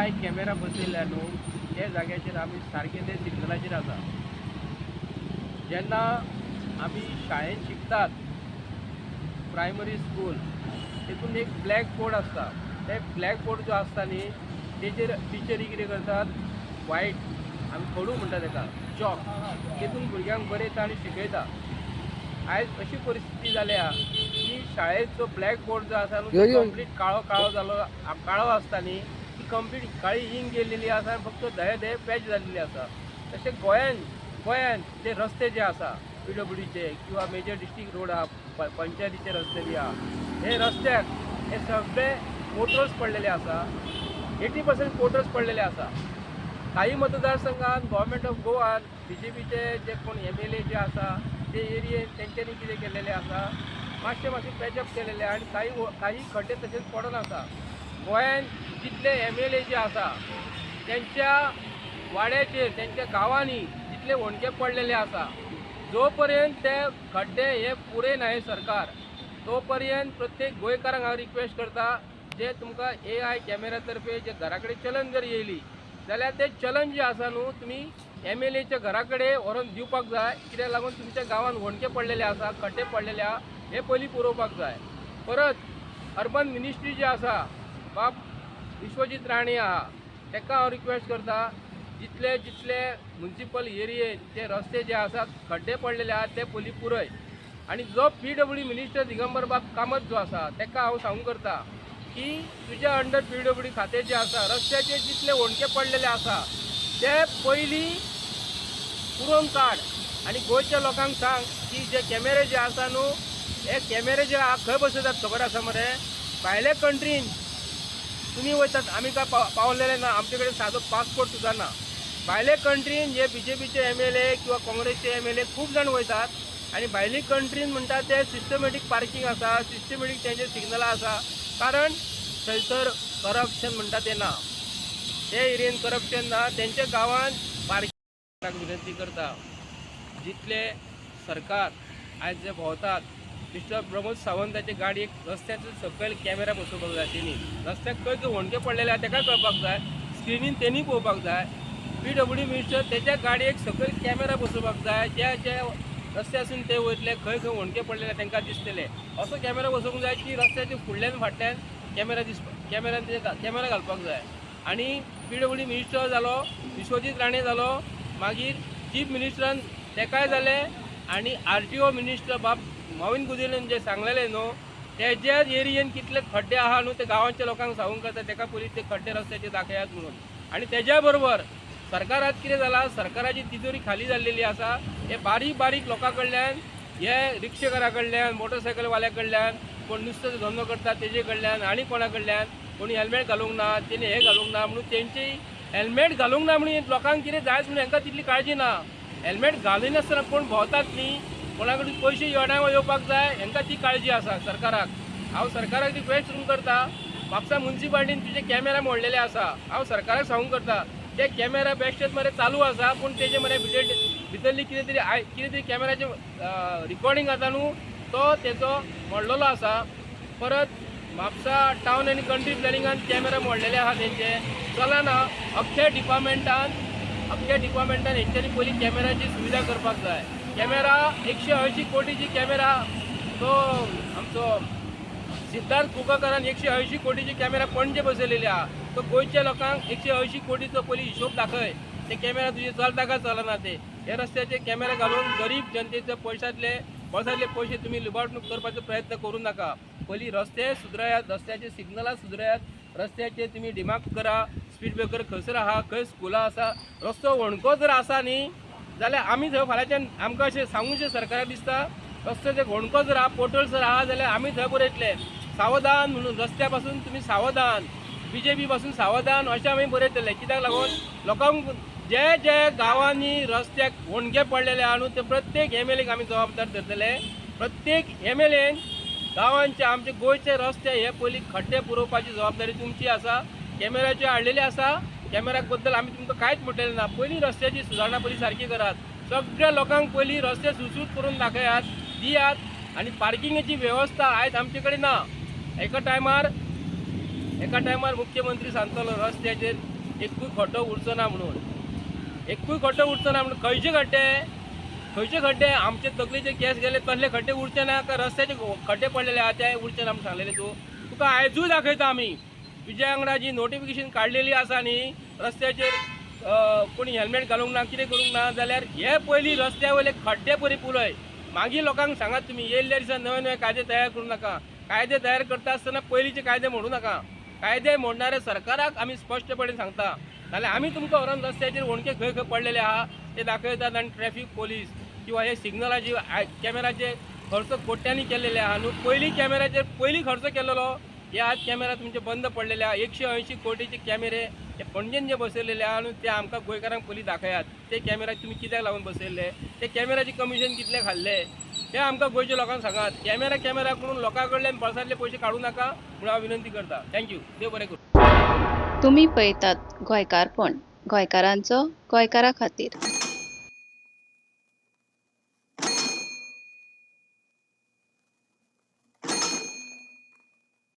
AI camera बसयल्या न्हू ते जाग्याचेर आमी सारके ते सिग्नलाचेर आसा. जेन्ना आमी शाळेंत शिकतात प्रायमरी स्कूल तितून एक ब्लॅक बोर्ड आसता. ते ब्लॅक बोर्ड जो आसता न्ही तेजेर टिचरी कितें करतात वायट आमी खडू म्हणटा ताका चॉक तितून भुरग्यांक बरयता आनी शिकयता. आयज अशी परिस्थिती जाल्या की शाळेचो ब्लॅक बोर्ड जो आसा न्हू तो कंप्लीट काळो जालो काळो आसता न्ही ती कंप्लीट काळी इंक गेल्लेली आसा आनी फक्त धये पॅच जाल्लेली आसा. तशें गोंयान जे रस्ते जे आसा PWDचे किंवा मेजर डिस्ट्रिक्ट रोड आहा पंचायतीचे रस्ते बी आहा हे रस्त्याक हे सगळे पोर्टल्स पडलेले आसा. 80% पोर्टल्स पडलेले आसा. काही मतदारसंघात गव्हर्मेंट ऑफ गोवान BJPचे जे कोण MLA जे आसा ते एरियेन तेंच्यांनी कितें केलेलें आसा मातशें पॅचअप केलेलें आनी काही खड्डे तशेंच पडून आसा. गोंयान जितले MLA जे आसा तेंच्या वाड्याचेर तेंच्या गांवांनी जितले होणके पडलेले आसा जो पर्यंत ते खड्डे हे पुरयनाय सरकार तो पर्यंत प्रत्येक गोंयकारांक हांव रिक्वेस्ट करता जे तुमकां AI कॅमेरा तर्फे जे घरा कडेन चलन जर येयली जाल्यार ते चलन जे आसा न्हू तुमी MLAच्या घरा कडेन व्हरून दिवपाक जाय. कित्याक लागून तुमच्या गांवांत होणके पडलेले आसा खड्डे पडलेले आहा हे पयलीं पुरोवपाक जाय. परत अर्बन मिनिस्ट्री जी आसा बाब विश्वजीत राणे आहा ताका हांव रिक्वेस्ट करता जितले म्युनिसिपल एरियेन जे रस्ते जे आसात खड्डे पडलेले आहात ते पयलीं पुरय. आनी जो PWD मिनिस्टर दिगंबर बाब कामत जो आसा ताका हांव सांगू करता की तुज्या अंडर PWD खातें जे आसा रस्त्याचे जितले होणके पडलेले आसा ते पयलीं पुरोवन काड आनी गोंयच्या लोकांक सांग की जे कॅमेरे जे आसा न्हू हे कॅमेरे जे आहा खंय बसयतात खबर आसा मरे भायल्या कंट्रीन तुमी वयतात आमी काय पावलेले ना आमचे कडेन सादो पासपोर्ट सुद्दां ना. भायले कंट्रीन जे BJPचे MLA किंवा काँग्रेसचे MLA खूब जाण वयतात आनी भायली कंट्रीन म्हणटा ते सिस्टमॅटीक पार्किंग आसा सिस्टमॅटीक तेंचे सिग्नलां आसा कारण थंयसर करप्शन म्हणटा तें ना. ते एरियेन करप्शन ना. तेंच्या गांवांत पार्किंग विनंती करता जितले सरकार आयज जे भोंवतात मिस्टर प्रमोद सावंताचे गाडयेक रस्त्याचो सकयल कॅमेरा बसोवपाक जाय. तेणी रस्त्याक खंय खंय होणके पडलेले आहा ताका कळपाक जाय. स्क्रिनीन तेणी पळोवपाक जाय. PWD मिनिस्टर तेच्या गाडयेक सकयल कॅमेरा बसोवपाक जाय. जे रस्त्यासून ते वयतले खंय खंय होणके पडलेले तांकां दिसतले असो कॅमेरा बसोवंक जाय की रस्त्याच्या फुडल्यान फाटल्यान कॅमेरा घालपाक जाय. आनी PWD मिनिस्टर जालो विश्वजीत राणे जालो मागीर चीफ मिनिस्टरान तेकाय जाले आनी RTO मिनिस्टर बाब मॉविन गुदिलेन जे सांगलेले न्हू तेज्या एरियेन कितले खड्डे आहा न्हू ते गांवांच्या लोकांक सांगूंक करता ताका पयलीं ते खड्डे रस्त्याचे दाखयात म्हणून. आनी तेज्या बरोबर सरकारात कितें जालां सरकाराची तिजोरी खाली जाल्लेली आसा. हे बारीक लोकां कडल्यान हे रिक्षेकारा कडल्यान मोटरसायकलवाल्या कडल्यान कोण नुस्त्याचो धंदो करता तेजे कडल्यान आनी कोणा कडल्यान कोणी हेल्मेट घालूंक ना तेणी हे घालूंक ना म्हणून तेंची हेल्मेट घालूंक ना म्हणून लोकांक कितें जायच म्हणून हांकां तितली काळजी ना. हेल्मेट घालिनासतना कोण भोंवतात न्ही कोणा कडेन पयशे येवपाक जाय हांकां ती काळजी आसा सरकाराक. हांव सरकाराक रिक्वेस्ट करून करता म्हापसा म्युनिसिपालिटीन तुजे कॅमेरा मोडलेले आसा हांव सरकाराक सांगूंक करता ते कॅमेरा बेश्टेच मरे चालू आसा पूण तेजे मरे भितरली कितें तरी कॅमेराचे रिकॉर्डिंग जाता न्हू तो तेचो मोडलेलो आसा. परत म्हापसा टावन आनी कंट्री प्लॅनिंगान कॅमेरा मोडलेले आहा तेंचे चलना. अख्ख्या डिपार्टमेंटान हेंच्यांनी पयलीं कॅमेराची सुविधा करपाक जाय. कॅमेरा 180 कोटीची कॅमेरा तो आमचो सिद्धार्थ कुकाकारान 180 कोटीची कॅमेरा पणजे बसयलेली आहा. तो गोंयच्या लोकांक 180 कोटीचो पयलीं हिशोब दाखय ते कॅमेरा तुजे चलता चलना ते. हे रस्त्याचे कॅमेरा घालून गरीब जनतेचे पयशांतले पयशे तुमी लुबाडणूक करपाचो प्रयत्न करूं नाका. पयलीं रस्ते सुदरायात रस्त्याचे सिग्नलां सुदरायात रस्त्याचे तुमी डिमार्क करा. स्पीड ब्रेकर खंयसर आहा खंय स्कुलां आसा रस्तो होणको जर आसा न्ही जाल्यार आमी थंय फाल्यांच्यान आमकां अशें सांगूशें सरकाराक दिसता रस्तो जे होणको जर आहा पोर्टल जर आहा जाल्यार आमी थंय बरयतले सावधान म्हणून रस्त्या पासून तुमी सावधान BJP पासून सावधान अशें आमी बरयतले. कित्याक लागून लोकांक जे गांवांनी रस्त्याक होणके पडलेले आहा न्हू ते प्रत्येक MLAक आमी जबाबदार धरतले. प्रत्येक MLAन गांवांचे आमचे गोंयचे रस्ते हे पयलीं खड्डे पुरोवपाची जबाबदारी तुमची आसा. कॅमेराचे हाडलेले आसा कॅमेराक बद्दल आमी तुमकां कांयच म्हणटलें ना. पयलीं रस्त्याची सुदारणा पयलीं सारकी करात. सगळ्या लोकांक पयलीं रस्ते सुसूट करून दाखयात दियात आनी पार्किंगेची वेवस्था आयज आमचे कडेन ना. एका टायमार मुख्यमंत्री सांगतलो रस्त्याचेर एकूय खड्डो उरचो ना म्हणून, एकूय खड्डो उरचो ना म्हणून. खंयचे खड्डे आमचे तकलेचे केस गेले तसले खड्डे उरचे ना, का रस्त्याचे खड्डे पडलेले आहा ते उरचे ना म्हणून सांगलेले तुका आयजूय दाखयता आमी. तुज्या वांगडा जी नोटिफिकेशन काडलेली आसा न्ही रस्त्याचेर कोणी हेल्मेट घालूंक ना कितें करूंक ना जाल्यार हे पयलीं रस्त्या वयले खड्डे परी पळय, मागीर लोकांक सांगात तुमी येयल्ल्या दिसा नवे कायदे तयार करूं नाका. कायदे तयार करता आसतना पयलींचे कायदे मोडूं नाका. कायदे मोडणाऱ्या सरकाराक आमी स्पश्टपणे सांगता. नाल्यार आमी तुमकां व्हरोन रस्त्याचेर वणके खंय खंय पडलेले आहा ते दाखयतात आनी ट्रॅफीक पोलीस किंवा हे सिग्नलाचे कॅमेराचे खर्च कोट्यांनी केलेले आहा न्हू. पयलीं कॅमेराचेर पयलीं खर्च केलेलो, हे आज कॅमेरा तुमचे बंद पडलेले आहा. 180 कोटीचे कॅमेरे ते पणजेन जे बसयलेले आहा न्हू ते आमकां गोंयकारांक पयलीं दाखयात. ते कॅमेरा तुमी कित्याक लावन बसयल्ले, ते कॅमेराचे कमिशन कितले खाल्ले ते आमकां गोंयच्या लोकांक सांगात. कॅमेरा करून लोकां कडल्यान पर्सांतले पयशे काडूं नाका म्हणून हांव विनंती करता. थँक्यू. देव बरें करूं. तुम्ही पळयतात गोंयकारपण, गोंयकारांचो गोंयकारा खातीर.